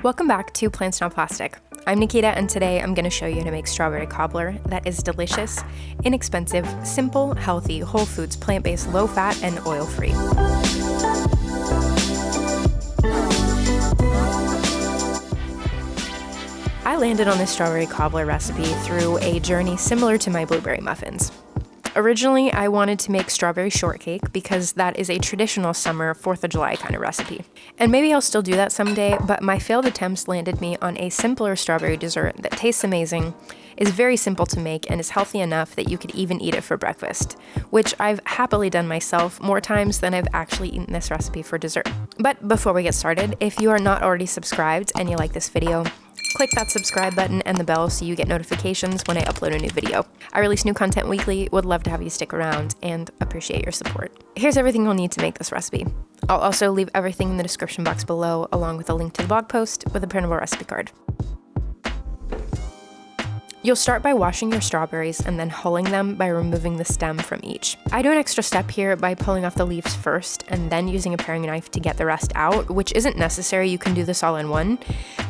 Welcome back to PlantsNotPlastic. I'm Nikita, and today I'm going to show you how to make strawberry cobbler that is delicious, inexpensive, simple, healthy, whole foods, plant-based, low-fat, and oil-free. I landed on this strawberry cobbler recipe through a journey similar to my blueberry muffins. Originally, I wanted to make strawberry shortcake because that is a traditional summer 4th of July kind of recipe. And maybe I'll still do that someday, but my failed attempts landed me on a simpler strawberry dessert that tastes amazing, is very simple to make, and is healthy enough that you could even eat it for breakfast, which I've happily done myself more times than I've actually eaten this recipe for dessert. But before we get started, if you are not already subscribed and you like this video, click that subscribe button and the bell so you get notifications when I upload a new video. I release new content weekly, would love to have you stick around, and appreciate your support. Here's everything you'll need to make this recipe. I'll also leave everything in the description box below, along with a link to the blog post with a printable recipe card. You'll start by washing your strawberries and then hulling them by removing the stem from each. I do an extra step here by pulling off the leaves first and then using a paring knife to get the rest out, which isn't necessary, you can do this all in one,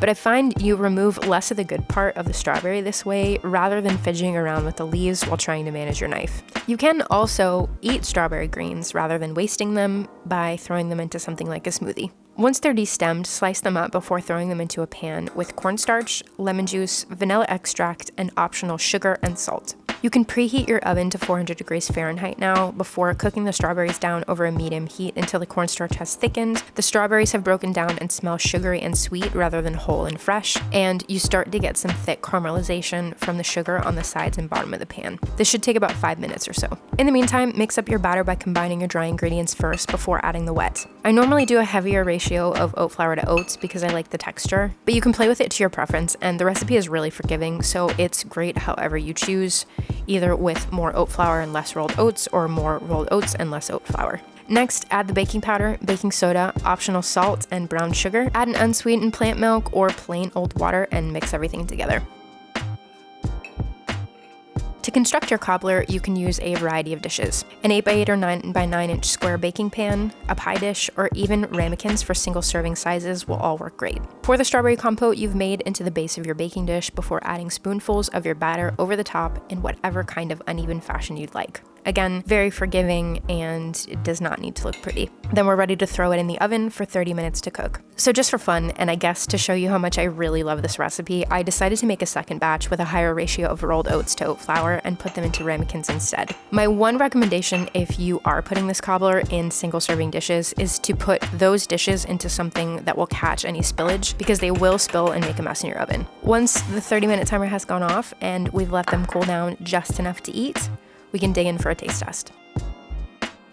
but I find you remove less of the good part of the strawberry this way rather than fidgeting around with the leaves while trying to manage your knife. You can also eat strawberry greens rather than wasting them by throwing them into something like a smoothie. Once they're destemmed, slice them up before throwing them into a pan with cornstarch, lemon juice, vanilla extract, and optional sugar and salt. You can preheat your oven to 400 degrees Fahrenheit now before cooking the strawberries down over a medium heat until the cornstarch has thickened, the strawberries have broken down and smell sugary and sweet rather than whole and fresh, and you start to get some thick caramelization from the sugar on the sides and bottom of the pan. This should take about 5 minutes or so. In the meantime, mix up your batter by combining your dry ingredients first before adding the wet. I normally do a heavier ratio of oat flour to oats because I like the texture, but you can play with it to your preference, and the recipe is really forgiving, so it's great however you choose, either with more oat flour and less rolled oats, or more rolled oats and less oat flour. Next, add the baking powder, baking soda, optional salt, and brown sugar. Add an unsweetened plant milk or plain old water and mix everything together. To construct your cobbler, you can use a variety of dishes. An 8x8 or 9x9 inch square baking pan, a pie dish, or even ramekins for single serving sizes will all work great. Pour the strawberry compote you've made into the base of your baking dish before adding spoonfuls of your batter over the top in whatever kind of uneven fashion you'd like. Again, very forgiving, and it does not need to look pretty. Then we're ready to throw it in the oven for 30 minutes to cook. So just for fun, and I guess to show you how much I really love this recipe, I decided to make a second batch with a higher ratio of rolled oats to oat flour and put them into ramekins instead. My one recommendation if you are putting this cobbler in single serving dishes is to put those dishes into something that will catch any spillage, because they will spill and make a mess in your oven. Once the 30-minute timer has gone off and we've let them cool down just enough to eat, we can dig in for a taste test.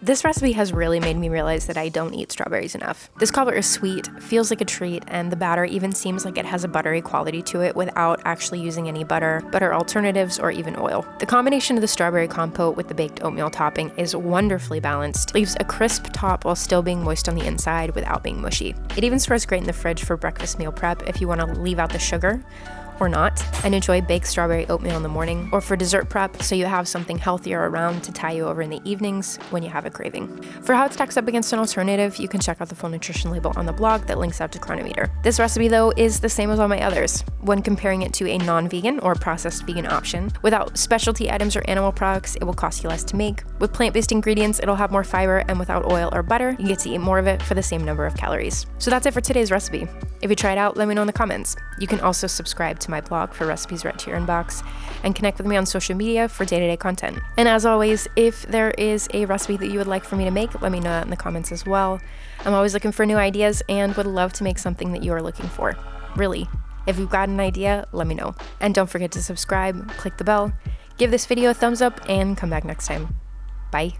This recipe has really made me realize that I don't eat strawberries enough. This cobbler is sweet, feels like a treat, and the batter even seems like it has a buttery quality to it without actually using any butter alternatives, or even oil. The combination of the strawberry compote with the baked oatmeal topping is wonderfully balanced, leaves a crisp top while still being moist on the inside without being mushy. It even stores great in the fridge for breakfast meal prep if you want to leave out the sugar, or not, and enjoy baked strawberry oatmeal in the morning, or for dessert prep so you have something healthier around to tie you over in the evenings when you have a craving. For how it stacks up against an alternative, you can check out the full nutrition label on the blog that links out to Chronometer. This recipe though is the same as all my others when comparing it to a non-vegan or processed vegan option. Without specialty items or animal products, it will cost you less to make. With plant-based ingredients, it'll have more fiber, and without oil or butter, you get to eat more of it for the same number of calories. So that's it for today's recipe. If you try it out, let me know in the comments. You can also subscribe to my blog for recipes right to your inbox, and connect with me on social media for day-to-day content. And as always, if there is a recipe that you would like for me to make, let me know that in the comments as well. I'm always looking for new ideas and would love to make something that you are looking for. Really. If you've got an idea, let me know. And don't forget to subscribe, click the bell, give this video a thumbs up, and come back next time. Bye.